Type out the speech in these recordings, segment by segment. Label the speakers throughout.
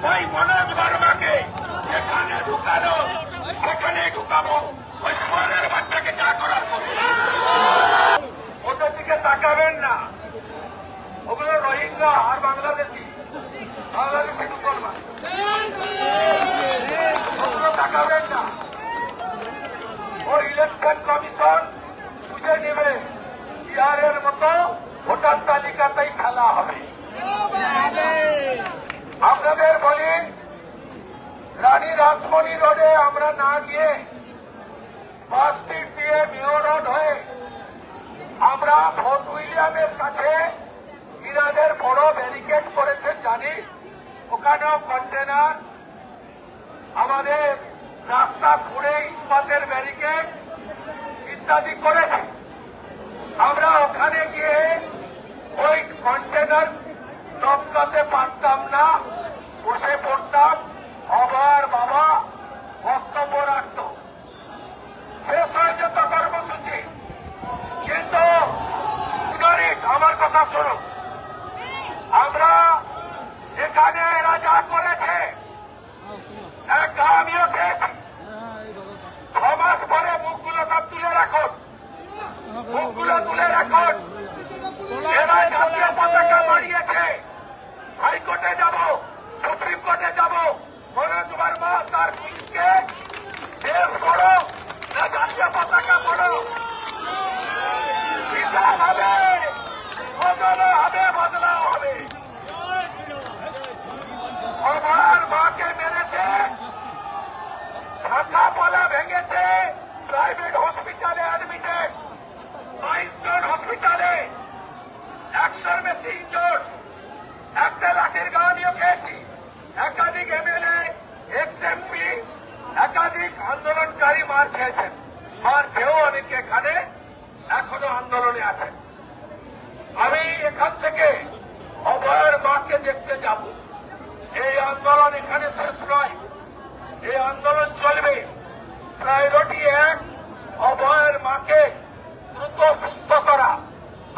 Speaker 1: ওই মনোজ বর্মাকে যেখানে ঢুকানো সেখানে ঢুকাবো। ওই সোয়ারের বাচ্চাকে যা করার করবো। ওদের দিকে তাকাবেন না, ওগুলো রোহিঙ্গা আর বাংলাদেশি মুসলমান, ওগুলো তাকাবেন না। ও ইলেকশন কমিশন বুঝে নেবে বিহারের মতো ভোটার তালিকাতেই খেলা হবে। আপনাদের বলি, রানী রাসমণি রোডে আমরা না গিয়ে বাস স্ট্রিট দিয়ে মেয়র রোড হয়ে আমরা ফোর্ট উইলিয়ামের কাছে ইরানের বড় ব্যারিকেড করেছেন জানি, ওখানেও কন্টেনার আমাদের রাস্তা ঘুরে ইস্পাতের ব্যারিকেড ইত্যাদি করেছে। আমরা ওখানে গিয়ে ওই কন্টেনার টপকাতে পারতাম না, বসে পড়তাম, আবার বাবা বক্তব্য রাখত, শেষ হয়ে যেত কর্মসূচি। কিন্তু আমার কথা শোনো, আমরা এখানে এরা যা করেছে আমিও খেয়েছি। 6 মাস পরে মুখগুলো সব তুলে রাখুন, মুখগুলো তুলে রাখুন। এরা জাতীয় পতাকা বাড়িয়েছে, হাইকোর্টে যাব, সুপ্রিম কোর্টে যাব, মনোজ বর্মা তার পুলিশকে দেশ করো না জাতীয় পতাকা করো, বিচার হবে, বদলা হবে, বদলাও হবে। আমার মাকে মেরেছে, শাখা পলা ভেঙেছে, প্রাইভেট হসপিটালে অ্যাডমিটেড, 22 জন হসপিটালে, 100-র বেশি ইনজোর্ড। একটা লাঠির গা আমিও খেয়েছি। একাধিক এমএলএ, এক্স-এমপি, একাধিক আন্দোলনকারী মার খেয়েছেন। মার খেয়েও অনেকে এখানে এখনো আন্দোলনে আছেন। আমি এখান থেকে অভয়ের মাকে দেখতে যাব। এই আন্দোলন এখানে শেষ নয়, এই আন্দোলন চলবে। প্রায়োরিটি 1, অভয়ের মাকে দ্রুত সুস্থ করা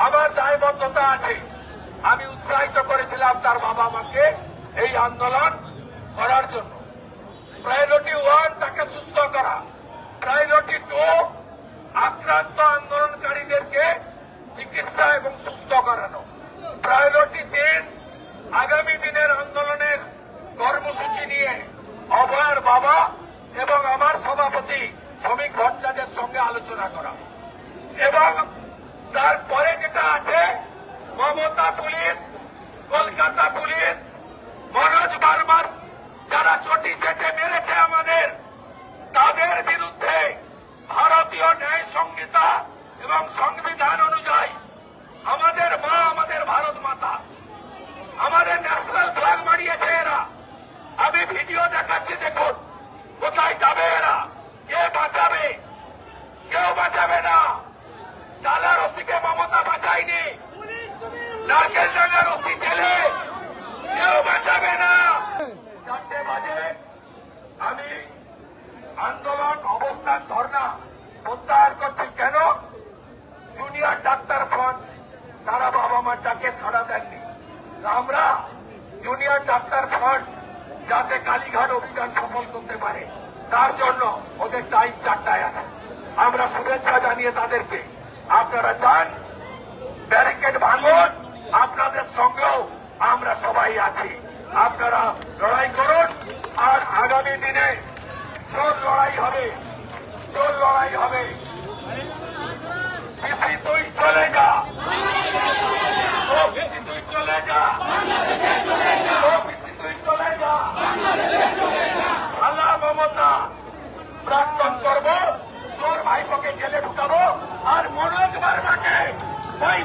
Speaker 1: আমার দায়বদ্ধতা আছে। আমি উৎসাহিত করেছিলাম তার বাবা মাকে এই আন্দোলন করার জন্য। প্রায়োরিটি 1 তাকে সুস্থ করা, প্রায়োরিটি 2 আক্রান্ত আন্দোলনকারীদেরকে চিকিৎসা এবং সুস্থ করানো, প্রায়োরিটি 3 আগামী দিনের আন্দোলনের কর্মসূচি নিয়ে অভয়ের বাবা এবং আমার সভাপতি শ্রমিক ভট্টাচার্যের সঙ্গে আলোচনা করা। এবং তারপরে যেটা আছে, মমতা পুলিশ, কলকাতা পুলিশ, মনোজ বর্মার যারা চটি চেটে মেরেছে আমাদের, তাদের বিরুদ্ধে ভারতীয় ন্যায় সংহিতা এবং সংবিধান অনুযায়ী আমাদের মা, আমাদের ভারত মাতা, আমাদের ন্যাশনাল ফ্ল্যাগ বাড়িয়েছে এরা। আমি ভিডিও দেখাচ্ছি, দেখুন কোথায় যাবে এরা, কে বাঁচাবে? কেউ বাঁচাবে না। ডালা রশিকে মমতা বাঁচায়নি, নারকেল ডাঙ্গা রশি জেলে কেউ বাঁচাবে না। 4টে বাজে আমি আন্দোলন, অবস্থান, ধর্ণা প্রত্যাহার করছি। কেন? জুনিয়র ডাক্তার ফ্রন্ট তারা বাবা মার ডাকে সাড়া দেননি। আমরা জুনিয়র ডাক্তার ফ্রন্ট যাতে কালীঘাট অভিযান সফল করতে পারে, তার জন্য ওদের টাইম 4টায় আছে। আমরা শুভেচ্ছা জানিয়ে তাদেরকে, আপনারা যান, ব্যারিকেড ভাঙুন, আপনাদের সঙ্গেও আমরা সবাই আছি। আপনারা লড়াই করুন, আর আগামী দিনে জোর লড়াই হবে, জোর লড়াই হবে। পিসি তুই চলে যা, ও পিসি তুই চলে যা, ও পিসি তুই চলে যা। আল্লাহ মমতা প্রাক্তন করবো, তোর ভাইপোকে জেলে ঢুকাবো, আর মনোজ বর্মাকে ওই